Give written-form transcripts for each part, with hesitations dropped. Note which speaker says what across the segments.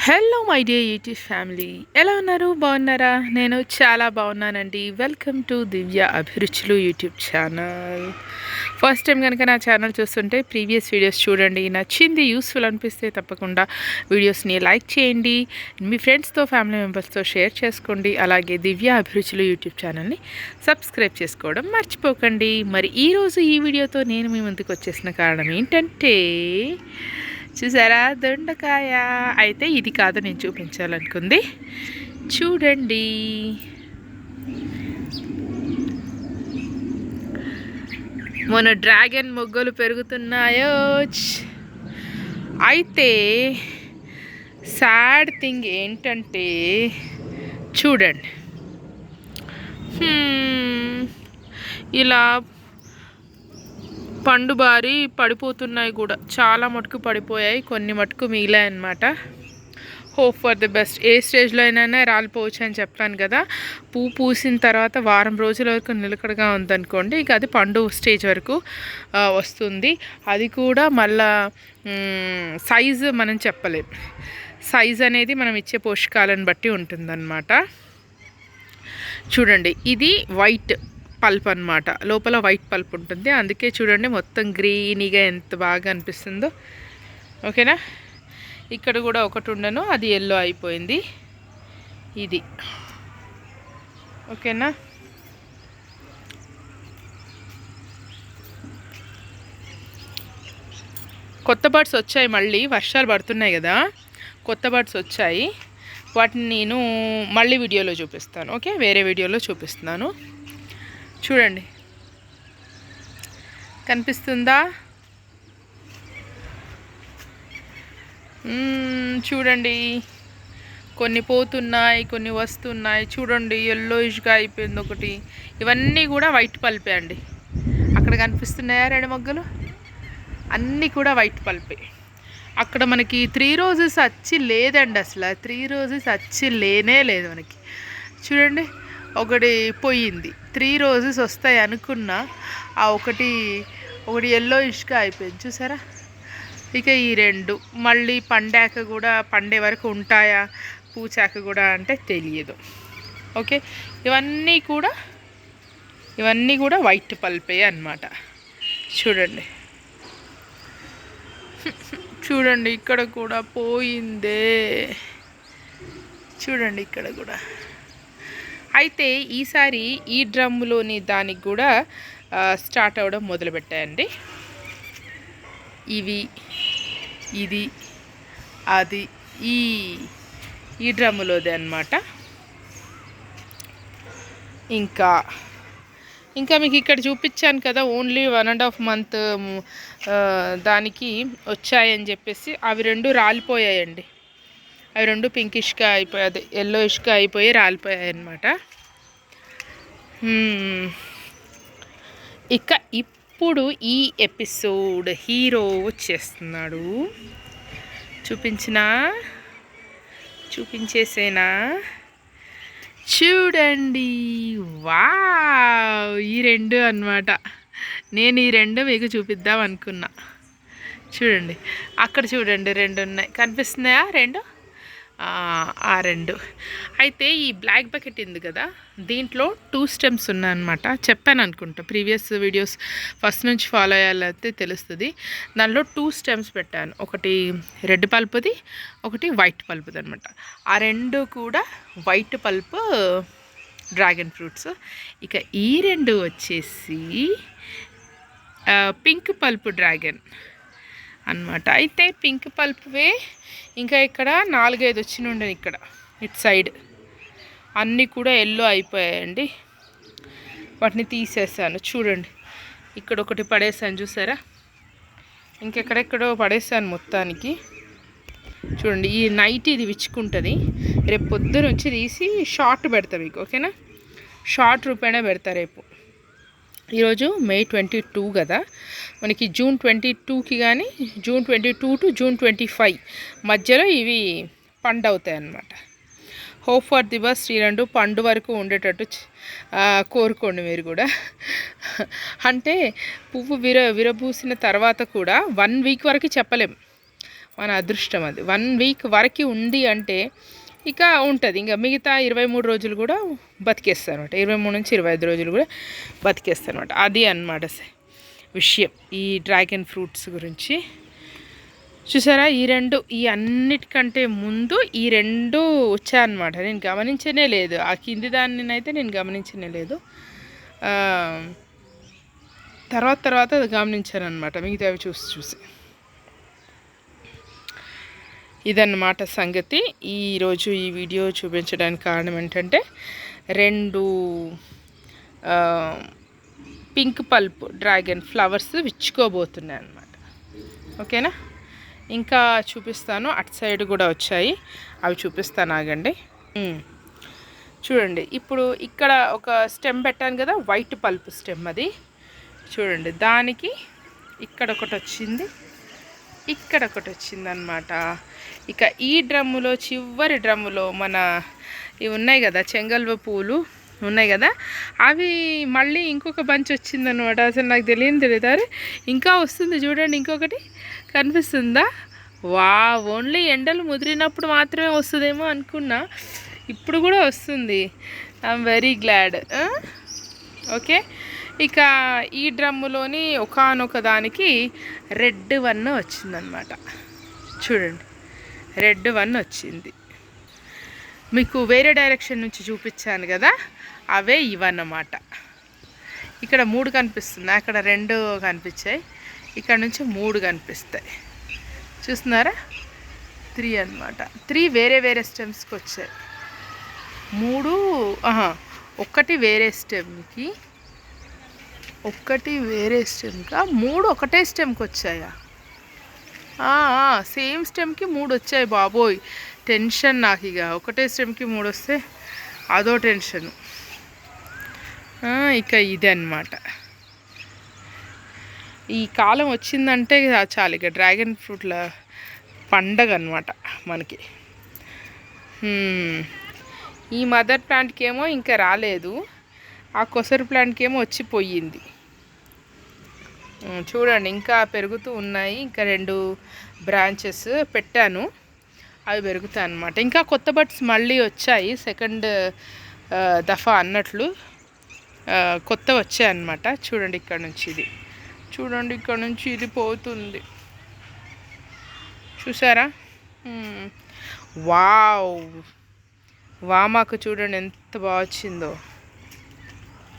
Speaker 1: Hello my dear YouTube family, ఎలా ఉన్నారు? బాగున్నారా? నేను చాలా బాగున్నానండి. వెల్కమ్ టు దివ్య అభిరుచులు యూట్యూబ్ ఛానల్. ఫస్ట్ టైం కనుక నా ఛానల్ చూస్తుంటే ప్రీవియస్ వీడియోస్ చూడండి. నచ్చింది, యూస్ఫుల్ అనిపిస్తే తప్పకుండా వీడియోస్ని లైక్ చేయండి, మీ ఫ్రెండ్స్తో ఫ్యామిలీ మెంబర్స్తో షేర్ చేసుకోండి. అలాగే దివ్య అభిరుచులు యూట్యూబ్ ఛానల్ని సబ్స్క్రైబ్ చేసుకోవడం మర్చిపోకండి. మరి ఈరోజు ఈ వీడియోతో నేను మీ ముందుకు వచ్చేసిన కారణం ఏంటంటే, చూసారా, దొండకాయ. అయితే ఇది కాదు నేను చూపించాలనుకుంది, చూడండి. మన డ్రాగన్ మొగ్గలు పెరుగుతున్నాయో. అయితే సాడ్ థింగ్ ఏంటంటే, చూడండి, ఇలా పండు బారి పడిపోతున్నాయి కూడా. చాలా మటుకు పడిపోయాయి, కొన్ని మటుకు మిగిలాయి అన్నమాట. Hope for the best. ఏ స్టేజ్లో అయినా రాలిపోవచ్చు అని చెప్పాను కదా. పువ్వు పూసిన తర్వాత వారం రోజుల వరకు నిలకడగా ఉందనుకోండి, ఇక అది పండు స్టేజ్ వరకు వస్తుంది. అది కూడా మళ్ళా సైజు మనం చెప్పలేం. సైజ్ అనేది మనం ఇచ్చే పోషకాలను బట్టి ఉంటుందన్నమాట. చూడండి, ఇది వైట్ పల్ప్ అన్నమాట. లోపల వైట్ పల్ప్ ఉంటుంది, అందుకే చూడండి మొత్తం గ్రీనీగా ఎంత బాగా అనిపిస్తుందో. ఓకేనా? ఇక్కడ కూడా ఒకటి ఉండను, అది ఎల్లో అయిపోయింది. ఇది ఓకేనా? కొత్త బర్డ్స్ వచ్చాయి, మళ్ళీ వర్షాలు పడుతున్నాయి కదా, కొత్త బర్డ్స్ వచ్చాయి. వాటిని నేను మళ్ళీ వీడియోలో చూపిస్తాను. ఓకే, వేరే వీడియోలో చూపిస్తున్నాను. చూడండి, కనిపిస్తుందా? చూడండి, కొన్ని పోతున్నాయి, కొన్ని వస్తున్నాయి. చూడండి, ఎల్లోయిష్గా అయిపోయింది ఒకటి. ఇవన్నీ కూడా వైట్ పల్పే అండి. అక్కడ కనిపిస్తున్నాయా రెండు మొగ్గలు? అన్నీ కూడా వైట్ పల్పే. అక్కడ మనకి 3 రోజెస్ వచ్చి లేదండి, అసలు 3 రోజెస్ వచ్చి లేనే లేదు మనకి. చూడండి, ఒకటి పోయింది. 3 రోజెస్ వస్తాయి అనుకున్నా, ఆ ఒకటి ఎల్లోయిష్గా అయిపోయింది. చూసారా? ఇక ఈ రెండు మళ్ళీ పండాక కూడా, పండే వరకు ఉంటాయా, పూచాక కూడా అంటే తెలియదు. ఓకే, ఇవన్నీ కూడా వైట్ పల్పే అన్నమాట. చూడండి, చూడండి, ఇక్కడ కూడా పోయిందే. చూడండి, ఇక్కడ కూడా. అయితే ఈసారి ఈ డ్రమ్ములోని దానికి కూడా స్టార్ట్ అవ్వడం మొదలుపెట్టాయండి. ఇది అది ఈ డ్రమ్ములోదే అన్నమాట. ఇంకా మీకు ఇక్కడ చూపించాను కదా, ఓన్లీ 1.5 మంత్ దానికి వచ్చాయని చెప్పేసి, అవి రెండు రాలిపోయాయండి. అవి రెండు పింకిష్గా అయిపోయాయి, అదే ఎల్లోయిష్గా అయిపోయి రాలిపోయాయి అన్నమాట. ఇక ఇప్పుడు ఈ ఎపిసోడ్ హీరో వచ్చేస్తున్నాడు. చూపించేసేనా? చూడండి, వావ్, ఈ రెండు అన్నమాట. నేను ఈ రెండు మీకు చూపిద్దాం అనుకున్నా. చూడండి, అక్కడ చూడండి, రెండు ఉన్నాయి, కనిపిస్తున్నాయా? రెండు, ఆ రెండు. అయితే ఈ బ్లాక్ బకెట్ ఉంది కదా, దీంట్లో 2 స్టెమ్స్ ఉన్నాయన్నమాట. చెప్పాను అనుకుంటా, ప్రీవియస్ వీడియోస్ ఫస్ట్ నుంచి ఫాలో అయ్యాలైతే తెలుస్తుంది. దానిలో 2 స్టెమ్స్ పెట్టాను, ఒకటి రెడ్ పల్పుది, ఒకటి వైట్ పల్పుది అనమాట. ఆ రెండు కూడా వైట్ పల్ప్ డ్రాగన్ ఫ్రూట్స్. ఇక ఈ రెండు వచ్చేసి పింక్ పల్ప్ డ్రాగన్ అన్నమాట. అయితే పింక్ పల్ప్వే ఇంకా ఇక్కడ 4-5 వచ్చి ఉండేది. ఇక్కడ ఇటు సైడ్ అన్నీ కూడా ఎల్లో అయిపోయాయండి, వాటిని తీసేసాను. చూడండి, ఇక్కడ ఒకటి పడేసాను, చూసారా? ఇంకెక్కడెక్కడో పడేసాను మొత్తానికి. చూడండి, ఈ నైట్ ఇది విచ్చుకుంటుంది, రేపు పొద్దున వచ్చి తీసి షార్ట్ పెడతా మీకు. ఓకేనా? షార్ట్ రూపాయనే పెడతా రేపు. ఈరోజు May 22 కదా, మనకి June 22కి కానీ June 22 to June 25 మధ్యలో ఇవి పండు అవుతాయి అన్నమాట. Hope for the best. ఈ రెండు పండు వరకు ఉండేటట్టు కోరుకోండి మీరు కూడా. అంటే పువ్వు విరబూసిన తర్వాత కూడా 1 వీక్ వరకు చెప్పలేం. మన అదృష్టం అది. 1 వీక్ వరకు ఉంది అంటే ఇక ఉంటుంది. ఇంకా మిగతా 23 రోజులు కూడా బతికేస్తాను అనమాట. 23 నుంచి 25 రోజులు కూడా బతికేస్తాను అనమాట. అది అన్నమాట విషయం ఈ డ్రాగన్ ఫ్రూట్స్ గురించి. చూసారా, ఈ అన్నిటికంటే ముందు ఈ 2 వచ్చాయన్నమాట. నేను గమనించనే లేదు. ఆ కింది దానినైతే నేను గమనించనే లేదు. తర్వాత అది గమనించాను అనమాట, మిగతావి చూసి. ఇదన్నమాట సంగతి. ఈరోజు ఈ వీడియో చూపించడానికి కారణం ఏంటంటే 2 పింక్ పల్ప్ డ్రాగన్ ఫ్లవర్స్ విచ్చుకోబోతున్నాయి అన్నమాట. ఓకేనా, ఇంకా చూపిస్తాను. అటు సైడ్ కూడా వచ్చాయి, అవి చూపిస్తాను, ఆగండి. చూడండి, ఇప్పుడు ఇక్కడ ఒక స్టెమ్ పెట్టాను కదా, వైట్ పల్ప్ స్టెమ్. అది చూడండి, దానికి ఇక్కడ ఒకటి వచ్చింది, ఇక్కడ ఒకటి వచ్చింది అన్నమాట. ఇక ఈ డ్రమ్ములో, చివరి డ్రమ్ములో మన ఇవి ఉన్నాయి కదా, చెంగల్వ పూలు ఉన్నాయి కదా, అవి మళ్ళీ ఇంకొక బంచ్ వచ్చిందనమాట. అసలు నాకు తెలియదు. అరే ఇంకా వస్తుంది చూడండి, ఇంకొకటి కనిపిస్తుందా? ఓన్లీ ఎండలు ముదిరినప్పుడు మాత్రమే వస్తుందేమో అనుకున్నా, ఇప్పుడు కూడా వస్తుంది. I'm very glad. ఓకే, ఇక ఈ డ్రమ్ములోని ఒకానొక దానికి రెడ్ 1 వచ్చిందనమాట. చూడండి, రెడ్ 1 వచ్చింది. మీకు వేరే డైరెక్షన్ నుంచి చూపించాను కదా, అవే ఇవన్నమాట. ఇక్కడ 3 కనిపిస్తుంది, అక్కడ 2 కనిపించాయి, ఇక్కడ నుంచి 3 కనిపిస్తాయి. చూస్తున్నారా, 3 అన్నమాట. 3 వేరే స్టెమ్స్కి వచ్చాయి. 3 ఒకటి వేరే స్టెమ్కి, ఒకటి వేరే స్టెమ్కా, 3 ఒకటే స్టెమ్కి వచ్చాయా? సేమ్ స్టెమ్కి 3 వచ్చాయి. బాబోయ్, టెన్షన్ నాకు. ఇక ఒకటే స్టెమ్కి 3 వస్తే అదో టెన్షన్. ఇక ఇదే అన్నమాట. ఈ కాలం వచ్చిందంటే చాలు, ఇక డ్రాగన్ ఫ్రూట్ల పండగ అన్నమాట మనకి. ఈ మదర్ ప్లాంట్కి ఏమో ఇంకా రాలేదు, ఆ కొసరు ప్లాంట్కి ఏమో వచ్చిపోయింది. చూడండి, ఇంకా పెరుగుతూ ఉన్నాయి. ఇంకా 2 బ్రాంచెస్ పెట్టాను, అవి పెరుగుతాయి అన్నమాట. ఇంకా కొత్త బడ్స్ మళ్ళీ వచ్చాయి, సెకండ్ దఫా అన్నట్లు కొత్త వచ్చాయి అన్నమాట. చూడండి, ఇక్కడ నుంచి ఇది పోతుంది, చూసారా? వామాకు చూడండి ఎంత బాగా వచ్చిందో.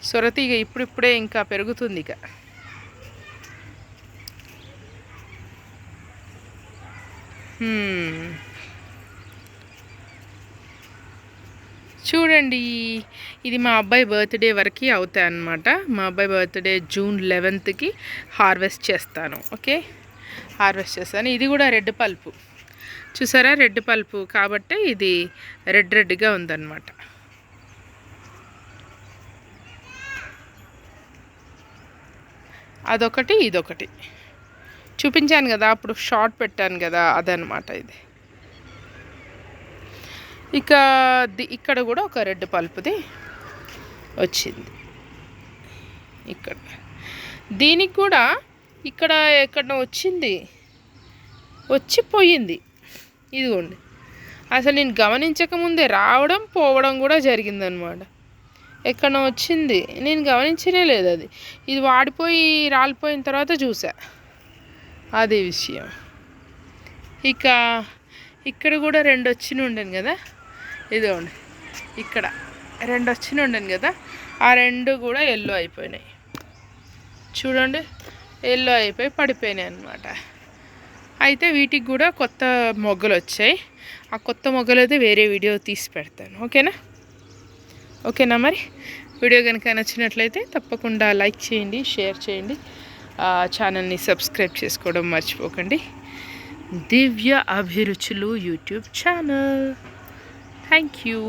Speaker 1: సొరతీగ ఇప్పుడిప్పుడే ఇంకా పెరుగుతుంది. ఇక చూడండి, ఇది మా అబ్బాయి బర్త్డే వరకు అవుతాయి అన్నమాట. మా అబ్బాయి బర్త్డే జూన్ 11కి హార్వెస్ట్ చేస్తాను. ఓకే, హార్వెస్ట్ చేస్తాను. ఇది కూడా రెడ్ పల్పు, చూసారా? రెడ్ పల్పు కాబట్టి ఇది రెడ్గా ఉందన్నమాట. అదొకటి, ఇదొకటి చూపించాను కదా, అప్పుడు షార్ట్ పెట్టాను కదా, అదనమాట ఇది. ఇక ఇక్కడ కూడా ఒక రెడ్ పల్పుది వచ్చింది. ఇక్కడ దీనికి కూడా ఇక్కడ ఎక్కడ వచ్చింది, వచ్చిపోయింది. ఇదిగోండి, అసలు నేను గమనించకముందే రావడం పోవడం కూడా జరిగిందనమాట. ఎక్కడ వచ్చింది నేను గమనించనే లేదు. అది ఇది వాడిపోయి రాలిపోయిన తర్వాత చూసా, అదే విషయం. ఇక ఇక్కడ కూడా 2 వచ్చి ఉండను కదా, ఇదిగోండి, ఇక్కడ 2 వచ్చి ఉండను కదా, ఆ 2 కూడా ఎల్లో అయిపోయినాయి. చూడండి, ఎల్లో అయిపోయి పడిపోయినాయి అన్నమాట. అయితే వీటికి కూడా కొత్త మొగ్గలు వచ్చాయి. ఆ కొత్త మొగ్గలు అయితే వేరే వీడియో తీసి పెడతాను. ఓకేనా మరి వీడియో కనుక నచ్చినట్లయితే తప్పకుండా లైక్ చేయండి, షేర్ చేయండి, ఛానల్ని సబ్స్క్రైబ్ చేసుకోవడం మర్చిపోకండి. దివ్య అభిరుచులు యూట్యూబ్ ఛానల్. Thank you.